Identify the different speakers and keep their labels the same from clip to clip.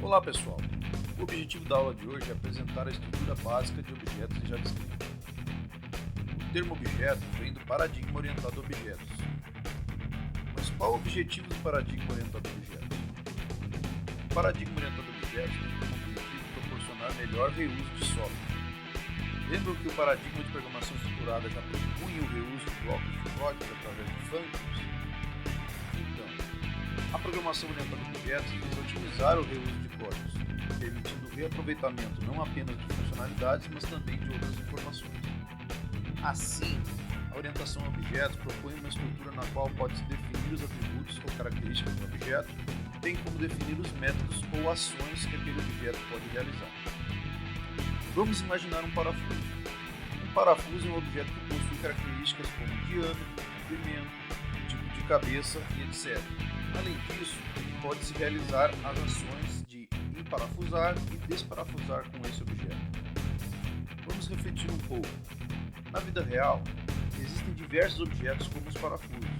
Speaker 1: Olá pessoal, o objetivo da aula de hoje é apresentar a estrutura básica de objetos em JavaScript. O termo objeto vem do paradigma orientado a objetos. Mas qual o objetivo do paradigma orientado a objetos? O paradigma orientado a objetos tem como objetivo proporcionar melhor reuso de software. Lembram que o paradigma de programação estruturada já propunha o reuso de blocos de código através de functions? Então, a programação orientada a objetos visa otimizar o reuso de códigos, permitindo o reaproveitamento não apenas de funcionalidades, mas também de outras informações. Assim, a orientação a objetos propõe uma estrutura na qual pode-se definir os atributos ou características do objeto, bem como definir os métodos ou ações que aquele objeto pode realizar. Vamos imaginar um parafuso. Um parafuso é um objeto que possui características como diâmetro, comprimento, tipo de cabeça e etc. Além disso, pode-se realizar as ações de emparafusar e desparafusar com esse objeto. Vamos refletir um pouco. Na vida real, existem diversos objetos como os parafusos,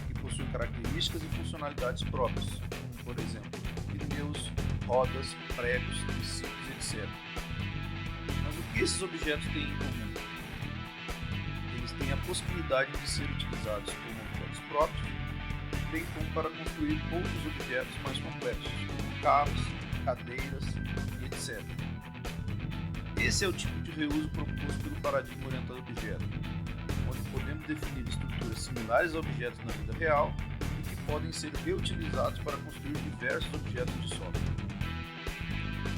Speaker 1: que possuem características e funcionalidades próprias, como por exemplo, pneus, rodas, pregos, triciclos, etc. Mas o que esses objetos têm em comum? Eles têm a possibilidade de ser utilizados como objetos próprios, bem como para construir outros objetos mais complexos, como carros, cadeiras e etc. Esse é o tipo de reuso proposto pelo paradigma orientado a objetos, onde podemos definir estruturas similares a objetos na vida real e que podem ser reutilizados para construir diversos objetos de software.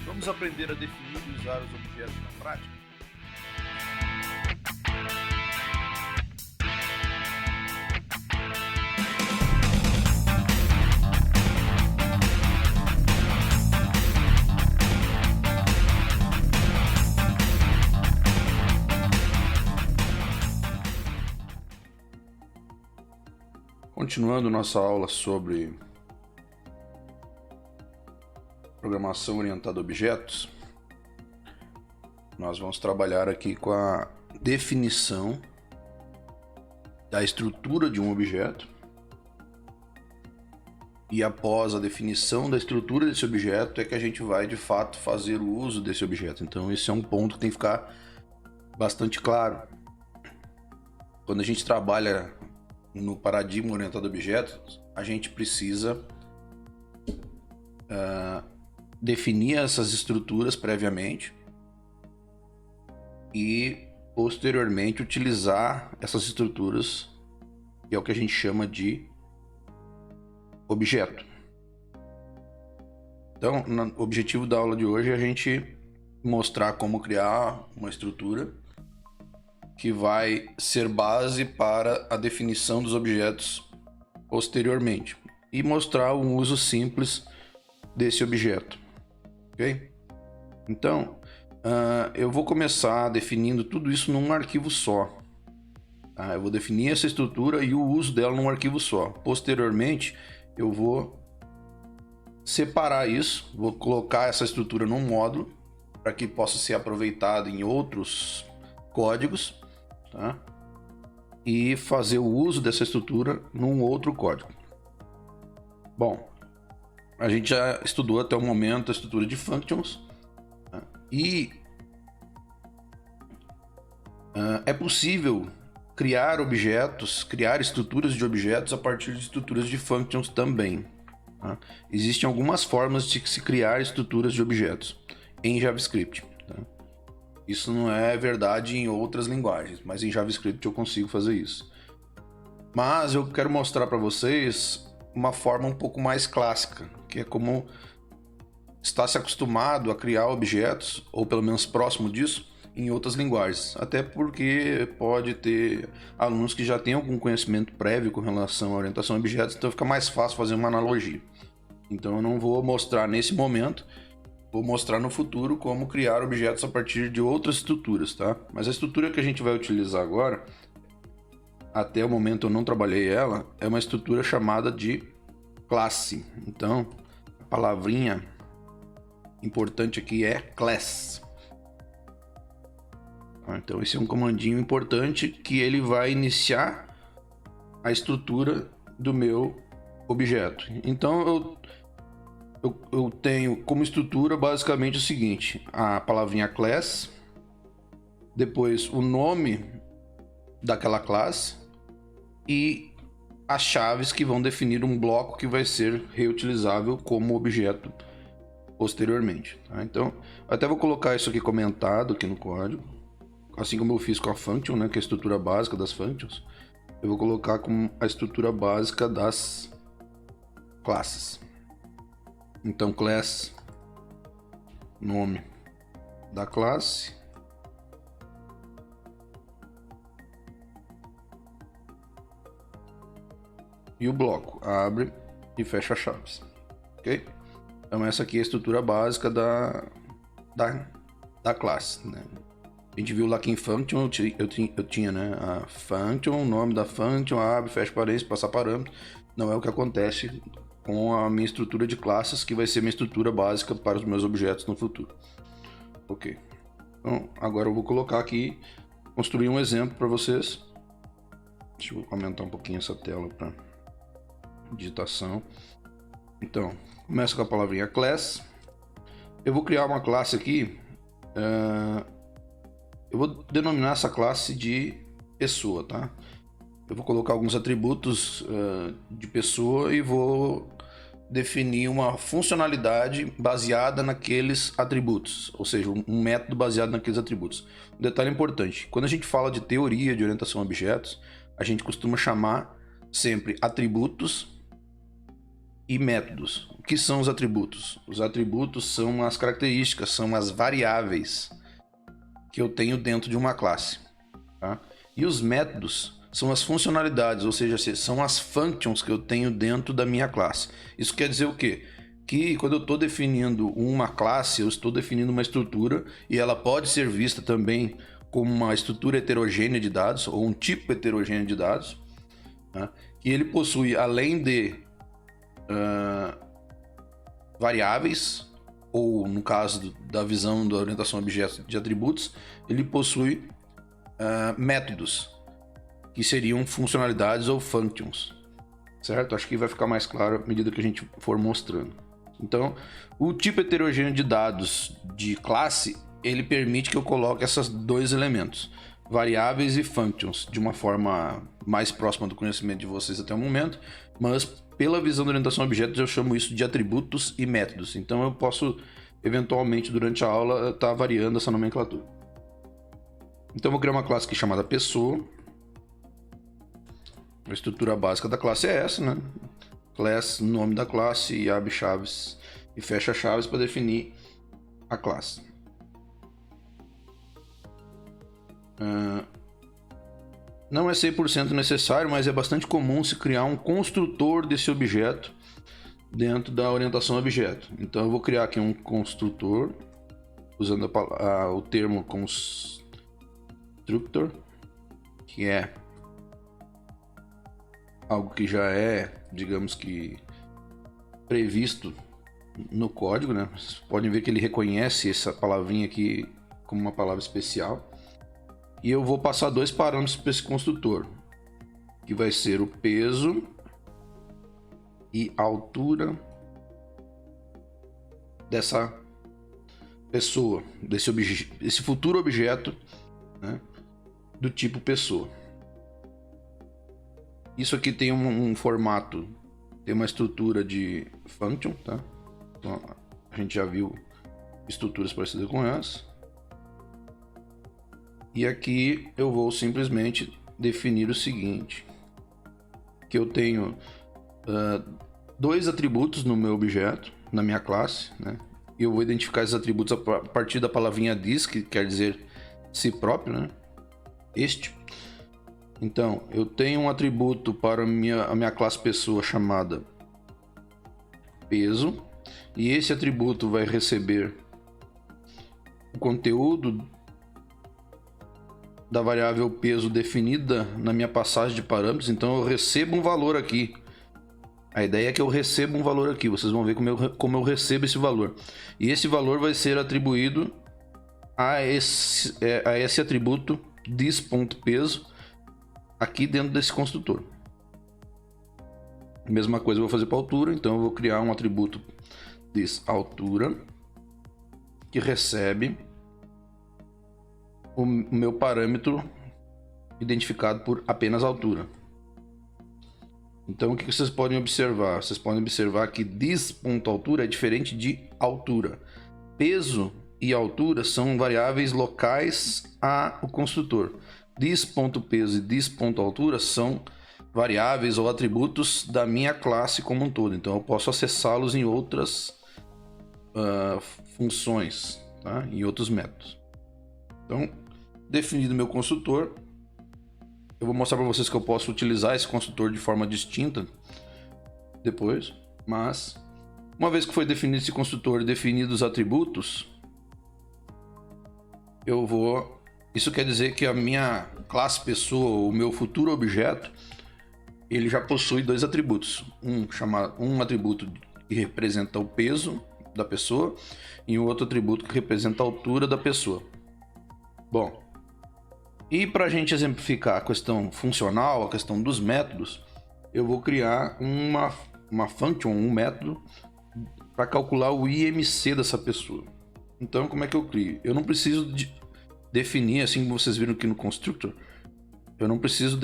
Speaker 1: Vamos aprender a definir e usar os objetos na prática? Continuando nossa aula sobre programação orientada a objetos, nós vamos trabalhar aqui com a definição da estrutura de um objeto. E após a definição da estrutura desse objeto é que a gente vai de fato fazer o uso desse objeto. Então esse é um ponto que tem que ficar bastante claro. Quando a gente trabalha no paradigma orientado a objetos, a gente precisa definir essas estruturas previamente e posteriormente utilizar essas estruturas, que é o que a gente chama de objeto. Então, o objetivo da aula de hoje é a gente mostrar como criar uma estrutura que vai ser base para a definição dos objetos posteriormente e mostrar um uso simples desse objeto, ok? Então, eu vou começar definindo tudo isso num arquivo só. Eu vou definir essa estrutura e o uso dela num arquivo só. Posteriormente, eu vou separar isso, vou colocar essa estrutura num módulo para que possa ser aproveitado em outros códigos, tá? E fazer o uso dessa estrutura num outro código. Bom, a gente já estudou até o momento a estrutura de functions, tá? E é possível criar objetos, criar estruturas de objetos a partir de estruturas de functions também, tá? Existem algumas formas de se criar estruturas de objetos em JavaScript, tá? Isso não é verdade em outras linguagens, mas em JavaScript eu consigo fazer isso. Mas eu quero mostrar para vocês uma forma um pouco mais clássica, que é como está se acostumado a criar objetos, ou pelo menos próximo disso, em outras linguagens. Até porque pode ter alunos que já têm algum conhecimento prévio com relação à orientação a objetos, então fica mais fácil fazer uma analogia. Então eu não vou mostrar nesse momento, vou mostrar no futuro como criar objetos a partir de outras estruturas, tá? Mas a estrutura que a gente vai utilizar agora, até o momento eu não trabalhei ela, é uma estrutura chamada de classe. Então, a palavrinha importante aqui é class. Então esse é um comandinho importante que ele vai iniciar a estrutura do meu objeto. Então
Speaker 2: eu tenho como estrutura basicamente o seguinte: a palavrinha class, depois o nome daquela classe e as chaves que vão definir um bloco que vai ser reutilizável como objeto posteriormente. Tá? Então, eu até vou colocar isso aqui comentado aqui no código, assim como eu fiz com a function, né, que é a estrutura básica das functions. Eu vou colocar como a estrutura básica das classes. Então, class, nome da classe, e o bloco abre e fecha chaves, ok? Então essa aqui é a estrutura básica da classe, né? A gente viu lá que em function eu tinha, né, a function, o nome da function, abre, fecha parênteses, passar parâmetros. Não é o que acontece com a minha estrutura de classes, que vai ser minha estrutura básica para os meus objetos no futuro. Ok. Então agora eu vou colocar aqui, construir um exemplo para vocês. Deixa eu aumentar um pouquinho essa tela para digitação. Então, começa com a palavrinha class. Eu vou criar uma classe aqui. Eu vou denominar essa classe de pessoa, tá? Eu vou colocar alguns atributos de pessoa e vou definir uma funcionalidade baseada naqueles atributos, ou seja, um método baseado naqueles atributos. Um detalhe importante: quando a gente fala de teoria de orientação a objetos, a gente costuma chamar sempre atributos e métodos. O que são os atributos? Os atributos são as características, são as variáveis que eu tenho dentro de uma classe, tá? E os métodos são as funcionalidades, ou seja, são as functions que eu tenho dentro da minha classe. Isso quer dizer o quê? Que quando eu estou definindo uma classe, eu estou definindo uma estrutura, e ela pode ser vista também como uma estrutura heterogênea de dados, ou um tipo heterogêneo de dados, tá? E ele possui, além de variáveis, ou no caso da visão da orientação a objetos de atributos, ele possui métodos, que seriam funcionalidades ou functions, certo? Acho que vai ficar mais claro à medida que a gente for mostrando. Então, o tipo heterogêneo de dados de classe, ele permite que eu coloque esses dois elementos, variáveis e functions, de uma forma mais próxima do conhecimento de vocês até o momento, mas pela visão da orientação a objetos eu chamo isso de atributos e métodos. Então eu posso, eventualmente, durante a aula, estar variando essa nomenclatura. Então eu vou criar uma classe aqui chamada pessoa. A estrutura básica da classe é essa, né? Class, nome da classe, e abre chaves e fecha chaves para definir a classe. Não é 100% necessário, mas é bastante comum se criar um construtor desse objeto dentro da orientação a objeto. Então eu vou criar aqui um construtor usando o termo constructor, que é algo que já é, digamos que, previsto no código, né? Vocês podem ver que ele reconhece essa palavrinha aqui como uma palavra especial. E eu vou passar dois parâmetros para esse construtor, que vai ser o peso e a altura dessa pessoa, desse futuro objeto, né, do tipo pessoa. Isso aqui tem um formato, tem uma estrutura de function, tá? Então, a gente já viu estruturas parecidas com essa. E aqui eu vou simplesmente definir o seguinte, que eu tenho dois atributos no meu objeto, na minha classe, né? E eu vou identificar esses atributos a partir da palavrinha this, que quer dizer si próprio, né? Este. Então, eu tenho um atributo para a minha classe pessoa chamada peso, e esse atributo vai receber o conteúdo da variável peso definida na minha passagem de parâmetros. Então eu recebo um valor aqui. A ideia é que eu recebo um valor aqui. Vocês vão ver como eu recebo esse valor. E esse valor vai ser atribuído a esse atributo this.peso aqui dentro desse construtor. Mesma coisa eu vou fazer para a altura. Então eu vou criar um atributo this altura, que recebe o meu parâmetro identificado por apenas altura. Então o que vocês podem observar? Vocês podem observar que this.altura é diferente de altura. Peso e altura são variáveis locais ao construtor. This.peso e this.altura são variáveis ou atributos da minha classe como um todo. Então eu posso acessá-los em outras funções, tá? Em outros métodos. Então, definido meu construtor, eu vou mostrar para vocês que eu posso utilizar esse construtor de forma distinta depois, mas uma vez que foi definido esse construtor e definidos os atributos, isso quer dizer que a minha classe pessoa, o meu futuro objeto, ele já possui dois atributos. Um atributo que representa o peso da pessoa e um outro atributo que representa a altura da pessoa. Bom, e para a gente exemplificar a questão funcional, a questão dos métodos, eu vou criar uma function, um método, para calcular o IMC dessa pessoa. Então, como é que eu crio? Eu não preciso definir, assim como vocês viram aqui no constructor, eu não preciso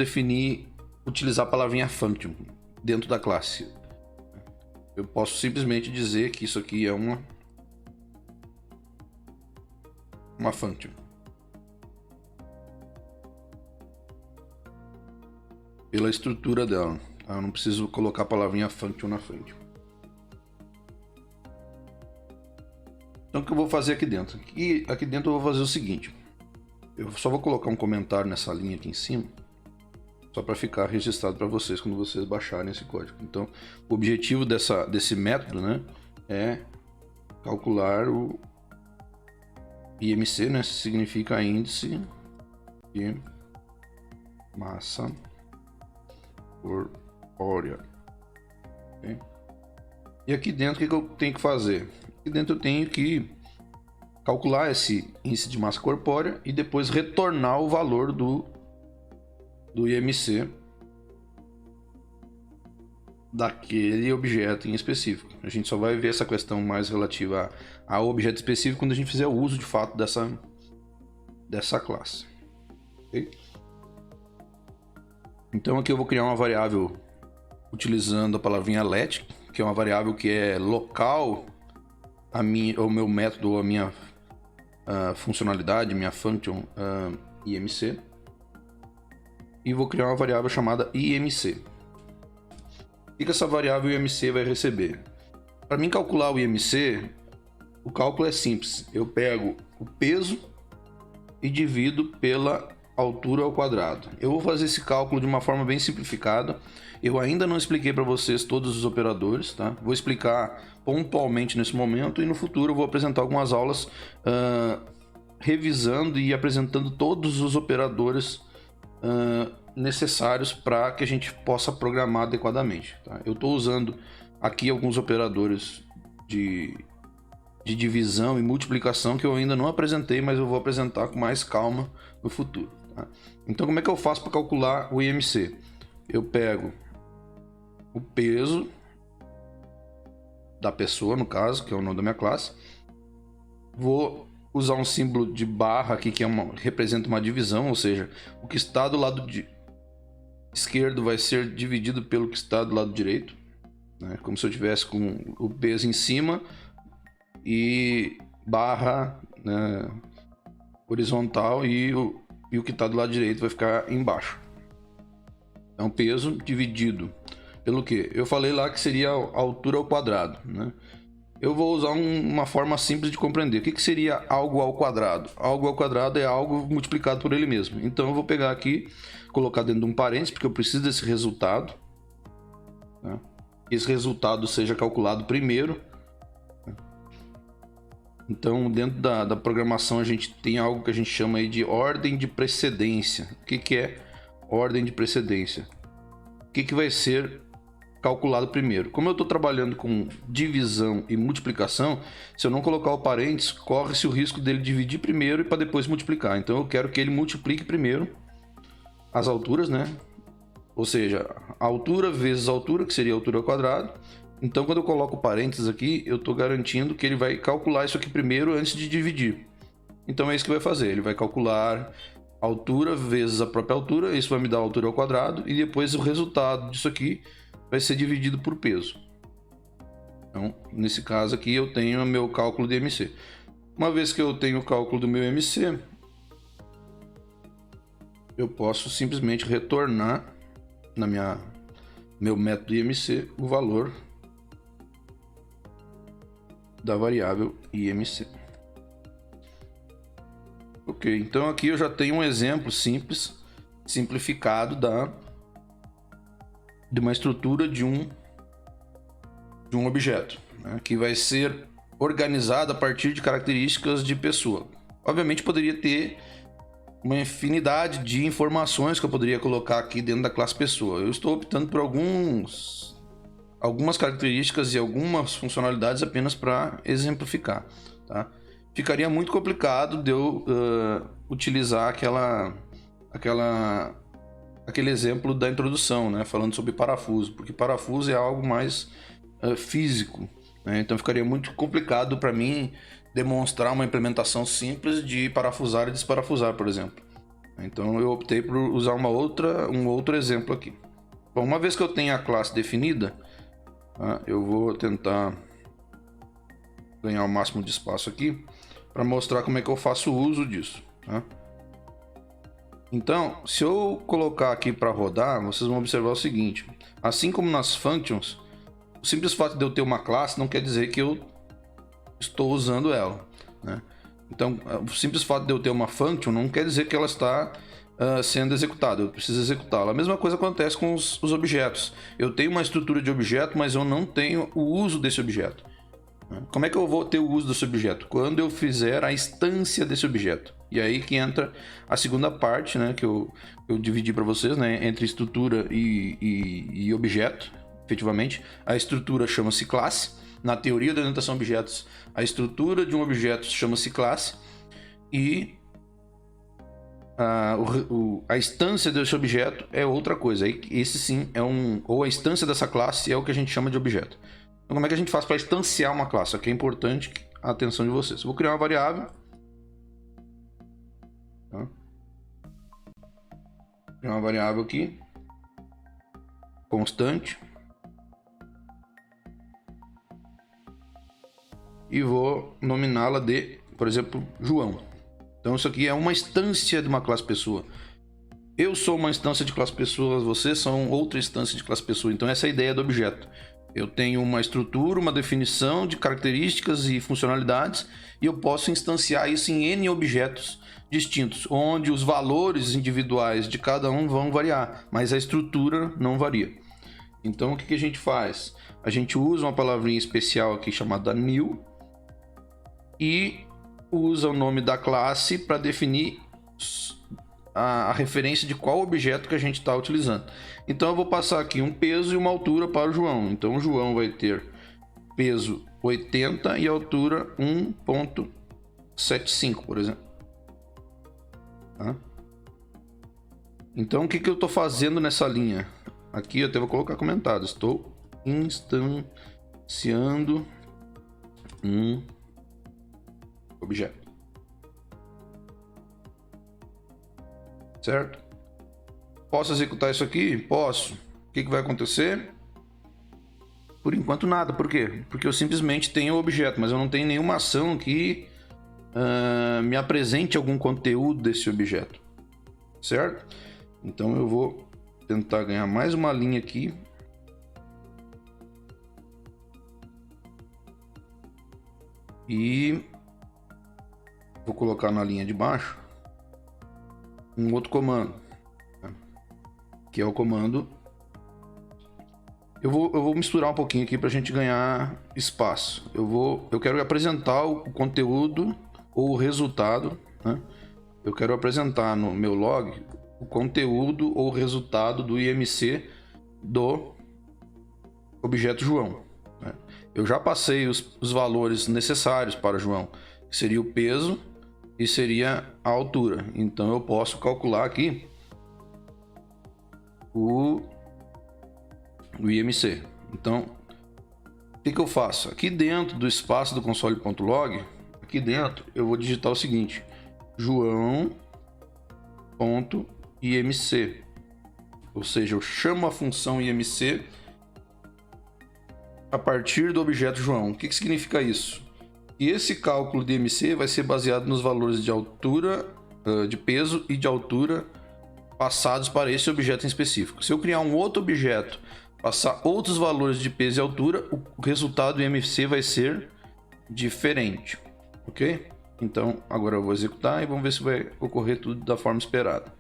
Speaker 2: utilizar a palavrinha function dentro da classe. Eu posso simplesmente dizer que isso aqui é uma function. Pela estrutura dela. Tá? Eu não preciso colocar a palavrinha function na frente. Então o que eu vou fazer aqui dentro? Aqui dentro eu vou fazer o seguinte. Eu só vou colocar um comentário nessa linha aqui em cima, só para ficar registrado para vocês quando vocês baixarem esse código. Então, o objetivo desse método, né, é calcular o IMC, né, significa índice de massa corpórea. Okay? E aqui dentro, o que eu tenho que fazer? Aqui dentro eu tenho que calcular esse índice de massa corpórea e depois retornar o valor do IMC daquele objeto em específico. A gente só vai ver essa questão mais relativa ao objeto específico quando a gente fizer o uso de fato dessa classe. Okay? Então aqui eu vou criar uma variável utilizando a palavrinha let, que é uma variável que é local ao meu método, a minha funcionalidade, minha function IMC. E vou criar uma variável chamada IMC. O que essa variável IMC vai receber? Para mim calcular o IMC, o cálculo é simples. Eu pego o peso e divido pela altura ao quadrado. Eu vou fazer esse cálculo de uma forma bem simplificada. Eu ainda não expliquei para vocês todos os operadores, tá? Vou explicar pontualmente nesse momento e no futuro eu vou apresentar algumas aulas revisando e apresentando todos os operadores necessários para que a gente possa programar adequadamente. Tá? Eu estou usando aqui alguns operadores de divisão e multiplicação que eu ainda não apresentei, mas eu vou apresentar com mais calma no futuro. Tá? Então, como é que eu faço para calcular o IMC? Eu pego o peso da pessoa, no caso, que é o nome da minha classe, vou usar um símbolo de barra aqui que representa uma divisão, ou seja, o que está do lado esquerdo vai ser dividido pelo que está do lado direito, né? Como se eu tivesse com o peso em cima e barra, né, horizontal e o que está do lado direito vai ficar embaixo. Então peso dividido pelo que? Eu falei lá que seria a altura ao quadrado, né? Eu vou usar uma forma simples de compreender. O que seria algo ao quadrado? Algo ao quadrado é algo multiplicado por ele mesmo. Então eu vou pegar aqui, colocar dentro de um parênteses, porque eu preciso desse resultado, né? Esse resultado seja calculado primeiro. Então dentro da programação a gente tem algo que a gente chama aí de ordem de precedência. O que é ordem de precedência? O que vai ser calculado primeiro? Como eu estou trabalhando com divisão e multiplicação, se eu não colocar o parênteses, corre-se o risco dele dividir primeiro e para depois multiplicar. Então eu quero que ele multiplique primeiro as alturas, né? Ou seja, a altura vezes a altura, que seria a altura ao quadrado, Então, quando eu coloco parênteses aqui, eu estou garantindo que ele vai calcular isso aqui primeiro antes de dividir. Então, é isso que vai fazer. Ele vai calcular a altura vezes a própria altura, isso vai me dar a altura ao quadrado, e depois o resultado disso aqui vai ser dividido por peso. Então, nesse caso aqui, eu tenho o meu cálculo de MC. Uma vez que eu tenho o cálculo do meu MC, eu posso simplesmente retornar na meu método IMC o valor da variável IMC. Ok, então aqui eu já tenho um exemplo simples, simplificado de uma estrutura de um objeto, né, que vai ser organizado a partir de características de pessoa. Obviamente poderia ter uma infinidade de informações que eu poderia colocar aqui dentro da classe pessoa. Eu estou optando por algumas características e algumas funcionalidades apenas para exemplificar, tá? Ficaria muito complicado de eu utilizar aquele exemplo da introdução, né, falando sobre parafuso, porque parafuso é algo mais físico, né? Então ficaria muito complicado para mim demonstrar uma implementação simples de parafusar e desparafusar, por exemplo. Então eu optei por usar um outro exemplo aqui. Bom, uma vez que eu tenho a classe definida, tá, eu vou tentar ganhar o máximo de espaço aqui para mostrar como é que eu faço uso disso, tá? Então, se eu colocar aqui para rodar, vocês vão observar o seguinte: assim como nas functions, o simples fato de eu ter uma classe não quer dizer que eu estou usando ela, né? Então, o simples fato de eu ter uma function não quer dizer que ela está sendo executada, eu preciso executá-la. A mesma coisa acontece com os objetos. Eu tenho uma estrutura de objeto, mas eu não tenho o uso desse objeto. Como é que eu vou ter o uso desse objeto? Quando eu fizer a instância desse objeto. E aí que entra a segunda parte, né, que eu dividi para vocês, né, entre estrutura e objeto, efetivamente. A estrutura chama-se classe. Na teoria da orientação a objetos, a estrutura de um objeto chama-se classe. E a instância desse objeto é outra coisa. Esse sim é ou a instância dessa classe é o que a gente chama de objeto. Então, como é que a gente faz para instanciar uma classe? Aqui é importante a atenção de vocês. Eu vou criar uma variável. Tá? Criar uma variável aqui. Constante. E vou nominá-la de, por exemplo, João. Então isso aqui é uma instância de uma classe pessoa. Eu sou uma instância de classe pessoa, vocês são outra instância de classe pessoa. Então essa é a ideia do objeto. Eu tenho uma estrutura, uma definição de características e funcionalidades, e eu posso instanciar isso em N objetos distintos, onde os valores individuais de cada um vão variar, mas a estrutura não varia. Então o que a gente faz? A gente usa uma palavrinha especial aqui chamada new e usa o nome da classe para definir a referência de qual objeto que a gente está utilizando. Então eu vou passar aqui um peso e uma altura para o João. Então o João vai ter peso 80 e altura 1.75, por exemplo. Tá? Então o que eu estou fazendo nessa linha? Aqui eu até vou colocar comentado. Estou instanciando um objeto. Certo? Posso executar isso aqui? Posso. O que vai acontecer? Por enquanto nada. Por quê? Porque eu simplesmente tenho o objeto, mas eu não tenho nenhuma ação que me apresente algum conteúdo desse objeto. Certo? Então eu vou tentar ganhar mais uma linha aqui. E vou colocar na linha de baixo um outro comando, né? Que é o comando. Eu vou misturar um pouquinho aqui para a gente ganhar espaço. Eu quero apresentar o conteúdo ou o resultado, né? Eu quero apresentar no meu log o conteúdo ou o resultado do IMC do objeto João, né? Eu já passei os valores necessários para João, que seria o peso e seria a altura. Então eu posso calcular aqui o IMC. Então O que eu faço? Aqui dentro do espaço do console.log, aqui dentro eu vou digitar o seguinte: joão.imc. Ou seja, eu chamo a função imc a partir do objeto João. O que significa isso? E esse cálculo de IMC vai ser baseado nos valores de altura, de peso e de altura passados para esse objeto em específico. Se eu criar um outro objeto, passar outros valores de peso e altura, o resultado do IMC vai ser diferente, ok? Então agora eu vou executar e vamos ver se vai ocorrer tudo da forma esperada.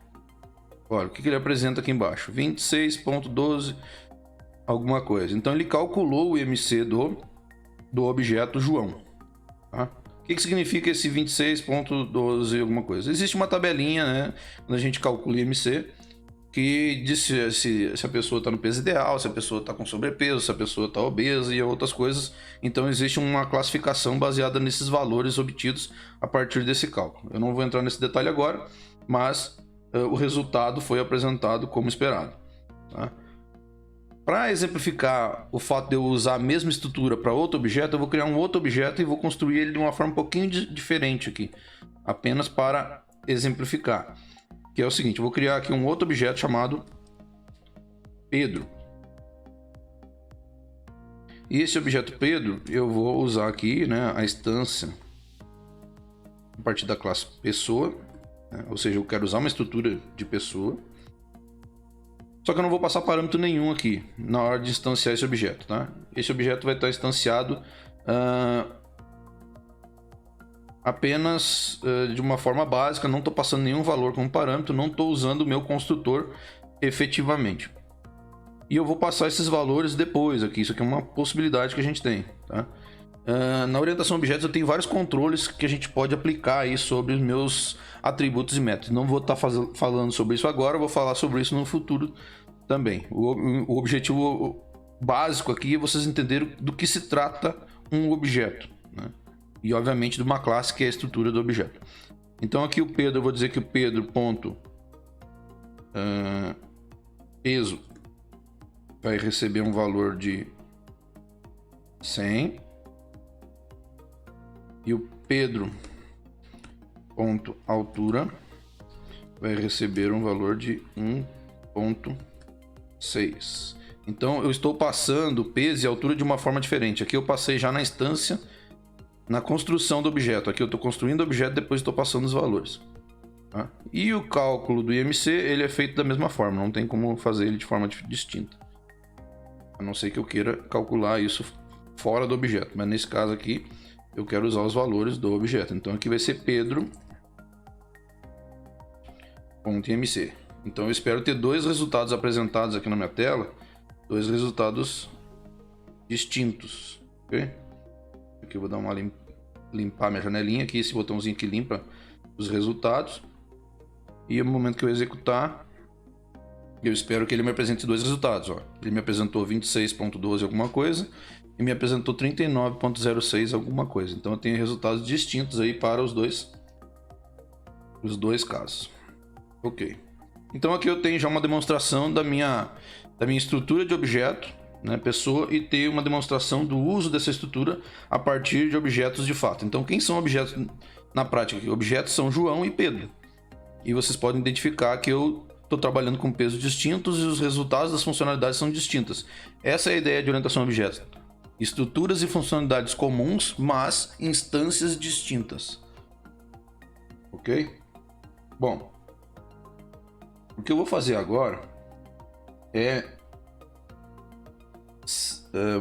Speaker 2: Olha, o que ele apresenta aqui embaixo? 26.12 alguma coisa. Então ele calculou o IMC do objeto João. Tá? O que significa esse 26.12 alguma coisa? Existe uma tabelinha, né, quando a gente calcula o IMC, que diz se a pessoa está no peso ideal, se a pessoa está com sobrepeso, se a pessoa está obesa e outras coisas. Então existe uma classificação baseada nesses valores obtidos a partir desse cálculo. Eu não vou entrar nesse detalhe agora, mas o resultado foi apresentado como esperado. Tá? Para exemplificar o fato de eu usar a mesma estrutura para outro objeto, eu vou criar um outro objeto e vou construir ele de uma forma um pouquinho diferente aqui, apenas para exemplificar. Que é o seguinte: eu vou criar aqui um outro objeto chamado Pedro. E esse objeto Pedro, eu vou usar aqui, né, a instância a partir da classe pessoa, né, ou seja, eu quero usar uma estrutura de pessoa. Só que eu não vou passar parâmetro nenhum aqui na hora de instanciar esse objeto, tá? Esse objeto vai estar instanciado apenas de uma forma básica, não estou passando nenhum valor como parâmetro, não estou usando o meu construtor efetivamente. E eu vou passar esses valores depois aqui, isso aqui é uma possibilidade que a gente tem, tá? Na orientação a objetos eu tenho vários controles que a gente pode aplicar aí sobre os meus atributos e métodos. Não vou estar falando sobre isso agora, vou falar sobre isso no futuro também. O objetivo básico aqui é vocês entenderem do que se trata um objeto, né? E obviamente de uma classe que é a estrutura do objeto. Então aqui o Pedro, eu vou dizer que o Pedro ponto peso vai receber um valor de 100. E o Pedro ponto altura vai receber um valor de 1.6. Então eu estou passando peso e altura de uma forma diferente. Aqui eu passei já na instância, na construção do objeto. Aqui eu estou construindo o objeto, depois estou passando os valores. Tá? E o cálculo do IMC ele é feito da mesma forma, não tem como fazer ele de forma distinta. A não ser que eu queira calcular isso fora do objeto, mas nesse caso aqui eu quero usar os valores do objeto. Então aqui vai ser Pedro.imc. Então eu espero ter dois resultados apresentados aqui na minha tela, dois resultados distintos, ok? Aqui eu vou dar uma limpar minha janelinha aqui, esse botãozinho que limpa os resultados. E no momento que eu executar, eu espero que ele me apresente dois resultados. Ó. Ele me apresentou 26.12 alguma coisa e me apresentou 39.06 alguma coisa. Então eu tenho resultados distintos aí para os dois casos. Ok. Então aqui eu tenho já uma demonstração da minha estrutura de objeto, né, pessoa, e ter uma demonstração do uso dessa estrutura a partir de objetos de fato. Então quem são objetos na prática aqui? Objetos são João e Pedro. E vocês podem identificar que eu estou trabalhando com pesos distintos e os resultados das funcionalidades são distintas. Essa é a ideia de orientação a objetos. Estruturas e funcionalidades comuns, mas instâncias distintas. Ok? Bom, o que eu vou fazer agora é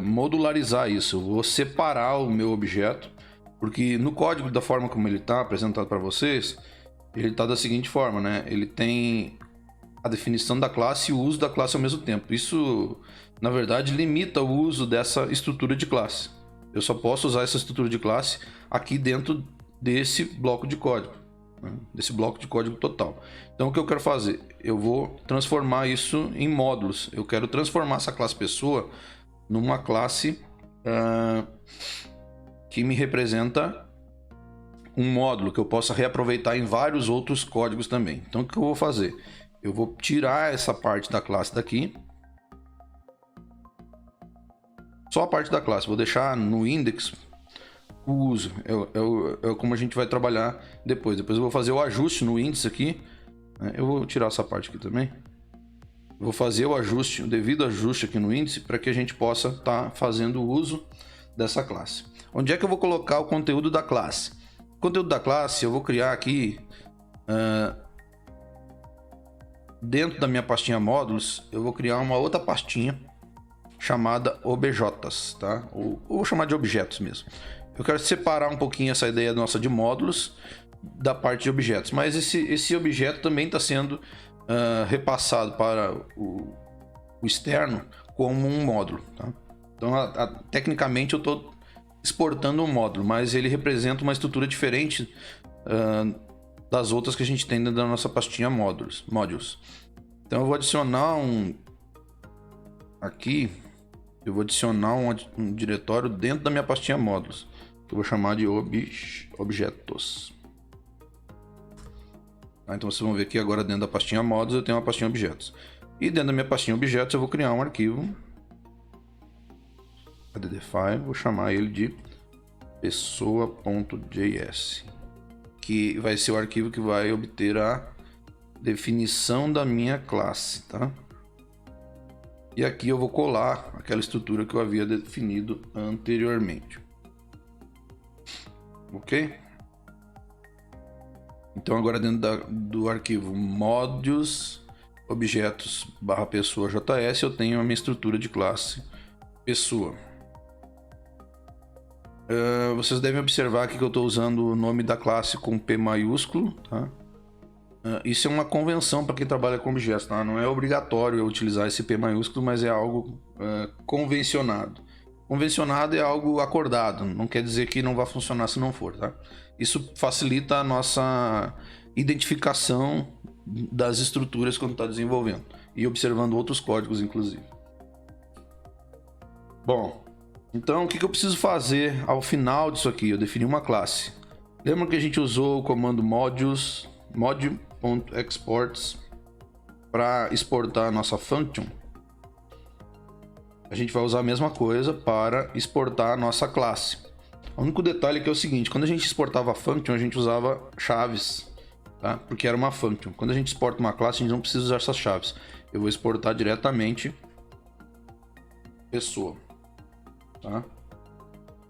Speaker 2: modularizar isso. Eu vou separar o meu objeto, porque no código, da forma como ele está apresentado para vocês, ele está da seguinte forma, né? Ele tem a definição da classe e o uso da classe ao mesmo tempo. Isso, na verdade, limita o uso dessa estrutura de classe. Eu só posso usar essa estrutura de classe aqui dentro desse bloco de código, né? Desse bloco de código total. Então o que eu quero fazer? Eu vou transformar isso em módulos. Eu quero transformar essa classe pessoa numa classe que me representa um módulo que eu possa reaproveitar em vários outros códigos também. Então o que eu vou fazer? Eu vou tirar essa parte da classe daqui. só a parte da classe. Vou deixar no index o uso. É como a gente vai trabalhar depois. Depois eu vou fazer o ajuste no índice aqui. Eu vou tirar essa parte aqui também. Vou fazer o ajuste, o devido ajuste aqui no índice, para que a gente possa estar fazendo o uso dessa classe. Onde é que eu vou colocar o conteúdo da classe? O conteúdo da classe eu vou criar aqui dentro da minha pastinha módulos. Eu vou criar uma outra pastinha chamada objetos, tá? Ou vou chamar de objetos mesmo. Eu quero separar um pouquinho essa ideia nossa de módulos da parte de objetos, mas esse objeto também está sendo repassado para o externo como um módulo, tá? Então, tecnicamente eu estou exportando um módulo, mas ele representa uma estrutura diferente das outras que a gente tem dentro da nossa pastinha modules. Então eu vou adicionar aqui, eu vou adicionar um diretório dentro da minha pastinha módulos, que eu vou chamar de objetos. Então vocês vão ver que agora dentro da pastinha módulos eu tenho uma pastinha objetos. E dentro da minha pastinha objetos eu vou criar um arquivo addfile, vou chamar ele de pessoa.js, que vai ser o arquivo que vai obter a definição da minha classe, tá? E aqui eu vou colar aquela estrutura que eu havia definido anteriormente. Ok? Então agora dentro do arquivo modules objetos /pessoa js eu tenho a minha estrutura de classe pessoa. Vocês devem observar aqui que eu estou usando o nome da classe com P maiúsculo, tá? Isso é uma convenção para quem trabalha com objetos, tá? Não é obrigatório eu utilizar esse P maiúsculo, mas é algo convencionado. Convencionado é algo acordado, não quer dizer que não vai funcionar se não for, tá? Isso facilita a nossa identificação das estruturas quando está desenvolvendo e observando outros códigos, inclusive. Bom, então o que eu preciso fazer ao final disso aqui? Eu defini uma classe. Lembra que a gente usou o comando mod.exports para exportar a nossa function? A gente vai usar a mesma coisa para exportar a nossa classe. O único detalhe que é o seguinte: quando a gente exportava a function, a gente usava chaves, tá? Porque era uma function. Quando a gente exporta uma classe, a gente não precisa usar essas chaves. Eu vou exportar diretamente pessoa, tá?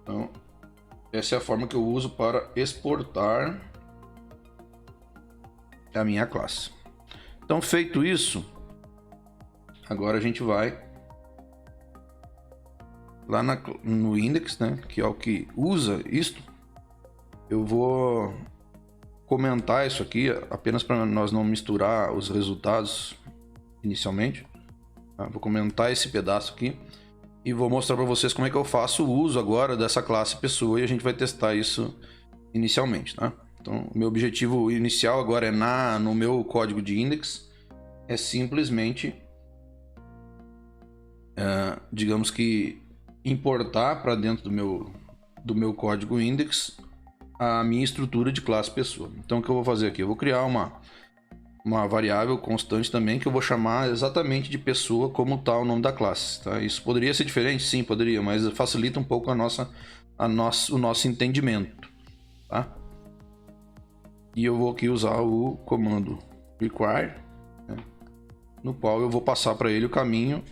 Speaker 2: Então, essa é a forma que eu uso para exportar a minha classe. Então, feito isso, agora a gente vai lá no index, né, que é o que usa isto. Eu vou comentar isso aqui apenas para nós não misturar os resultados inicialmente, tá? Vou comentar esse pedaço aqui e vou mostrar para vocês como é que eu faço o uso agora dessa classe pessoa, e a gente vai testar isso inicialmente, tá? Então, o meu objetivo inicial agora é no meu código de index é simplesmente digamos que importar para dentro do meu código index a minha estrutura de classe pessoa. Então o que eu vou fazer aqui? Eu vou criar uma variável constante também, que eu vou chamar exatamente de pessoa como está o nome da classe, tá? Isso poderia ser diferente? Sim, poderia, mas facilita um pouco o nosso entendimento, tá? E eu vou aqui usar o comando require, né, no qual eu vou passar para ele o caminho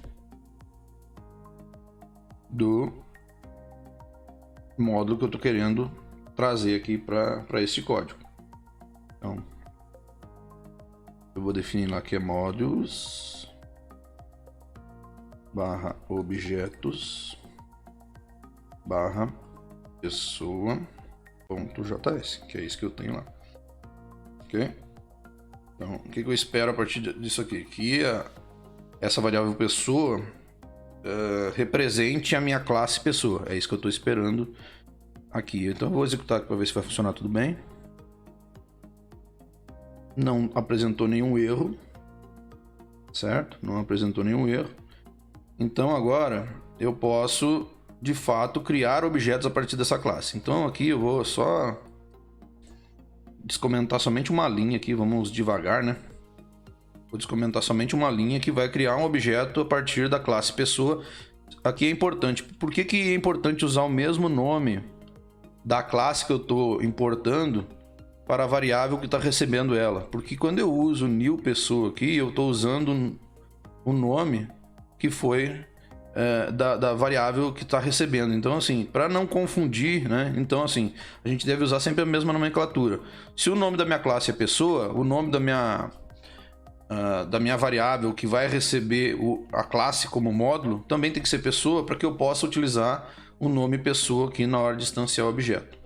Speaker 2: do módulo que eu estou querendo trazer aqui para esse código. Então, eu vou definir lá que é modules /objetos /pessoa.js, que é isso que eu tenho lá. Ok? Então, o que eu espero a partir disso aqui? Que essa variável pessoa represente a minha classe pessoa. É isso que eu estou esperando aqui. Então eu vou executar para ver se vai funcionar tudo bem. Não apresentou nenhum erro, certo? Não apresentou nenhum erro. Então agora eu posso de fato criar objetos a partir dessa classe. Então aqui eu vou só descomentar somente uma linha aqui. Vamos devagar, né? Vou descomentar somente uma linha que vai criar um objeto a partir da classe pessoa, aqui é importante. Por que é importante usar o mesmo nome da classe que eu estou importando para a variável que está recebendo ela? Porque quando eu uso new pessoa aqui, eu estou usando o nome que foi da variável que está recebendo. Então, assim, para não confundir, né? Então, assim, a gente deve usar sempre a mesma nomenclatura. Se o nome da minha classe é pessoa, o nome da minha variável que vai receber a classe como módulo também tem que ser pessoa, para que eu possa utilizar o nome pessoa aqui na hora de instanciar o objeto.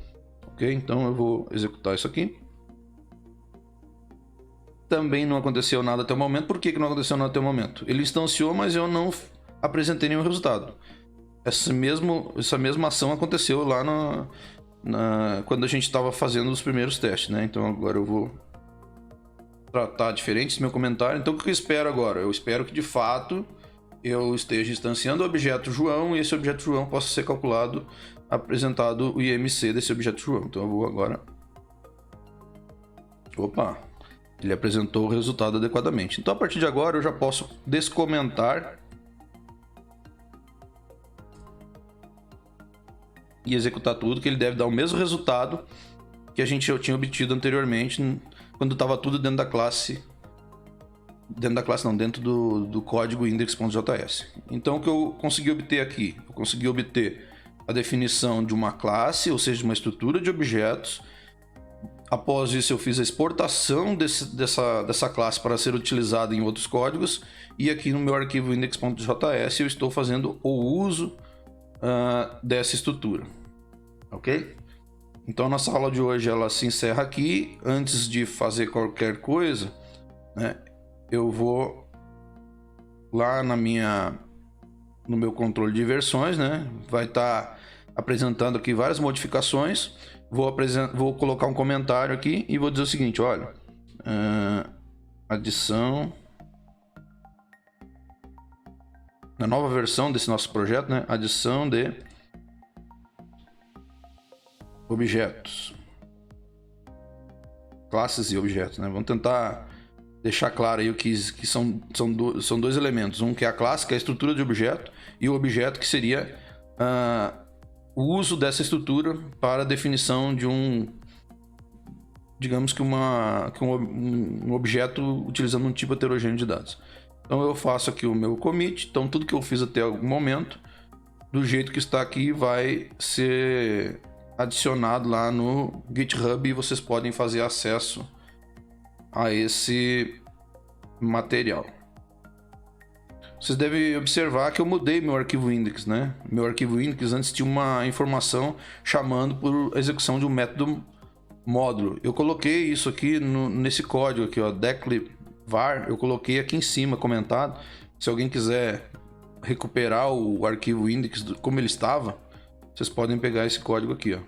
Speaker 2: Ok? Então eu vou executar isso aqui. Também não aconteceu nada até o momento. Por que não aconteceu nada até o momento? Ele instanciou, mas eu não apresentei nenhum resultado. Essa mesma ação aconteceu lá quando a gente estava fazendo os primeiros testes, né? Então agora eu vou tratar diferente esse meu comentário. Então o que eu espero agora? Eu espero que de fato eu esteja instanciando o objeto João e esse objeto João possa ser calculado, apresentado o IMC desse objeto João. Então eu vou agora... Opa! Ele apresentou o resultado adequadamente. Então a partir de agora eu já posso descomentar e executar tudo, que ele deve dar o mesmo resultado que eu tinha obtido anteriormente quando estava tudo dentro da classe. Dentro do código index.js. Então o que eu consegui obter aqui? Eu consegui obter a definição de uma classe, ou seja, de uma estrutura de objetos. Após isso eu fiz a exportação dessa classe para ser utilizada em outros códigos. E aqui no meu arquivo index.js eu estou fazendo o uso dessa estrutura. Ok? Então a nossa aula de hoje ela se encerra aqui. Antes de fazer qualquer coisa, né, eu vou lá no meu controle de versões, né? Vai estar apresentando aqui várias modificações. Vou colocar um comentário aqui e vou dizer o seguinte: olha, adição na nova versão desse nosso projeto, né? Adição de objetos, classes e objetos, né? Vamos tentar deixar claro aí o que são dois elementos. Um que é a classe, que é a estrutura de objeto, e o objeto, que seria o uso dessa estrutura para a definição de digamos que um objeto utilizando um tipo heterogêneo de dados. Então eu faço aqui o meu commit. Então tudo que eu fiz até algum momento, do jeito que está aqui, vai ser adicionado lá no GitHub e vocês podem fazer acesso a esse material. Vocês devem observar que eu mudei meu arquivo index, né? Meu arquivo index antes tinha uma informação chamando por execução de um método módulo. Eu coloquei isso aqui nesse código aqui, ó, declvar, eu coloquei aqui em cima comentado. Se alguém quiser recuperar o arquivo index como ele estava, vocês podem pegar esse código aqui, ó,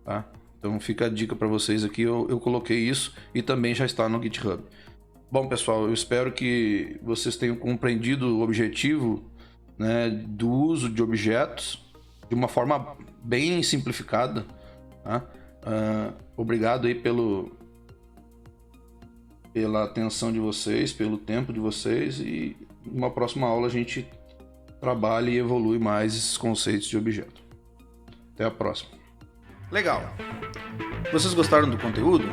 Speaker 2: tá? Então fica a dica para vocês aqui, eu coloquei isso e também já está no GitHub. Bom, pessoal, eu espero que vocês tenham compreendido o objetivo, né, do uso de objetos de uma forma bem simplificada, tá? Obrigado aí pela atenção de vocês, pelo tempo de vocês, e numa próxima aula a gente trabalha e evolui mais esses conceitos de objeto. Até a próxima. Legal! Vocês gostaram do conteúdo?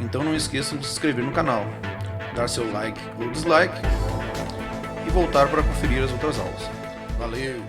Speaker 2: Então não esqueçam de se inscrever no canal, dar seu like ou dislike e voltar para conferir as outras aulas. Valeu!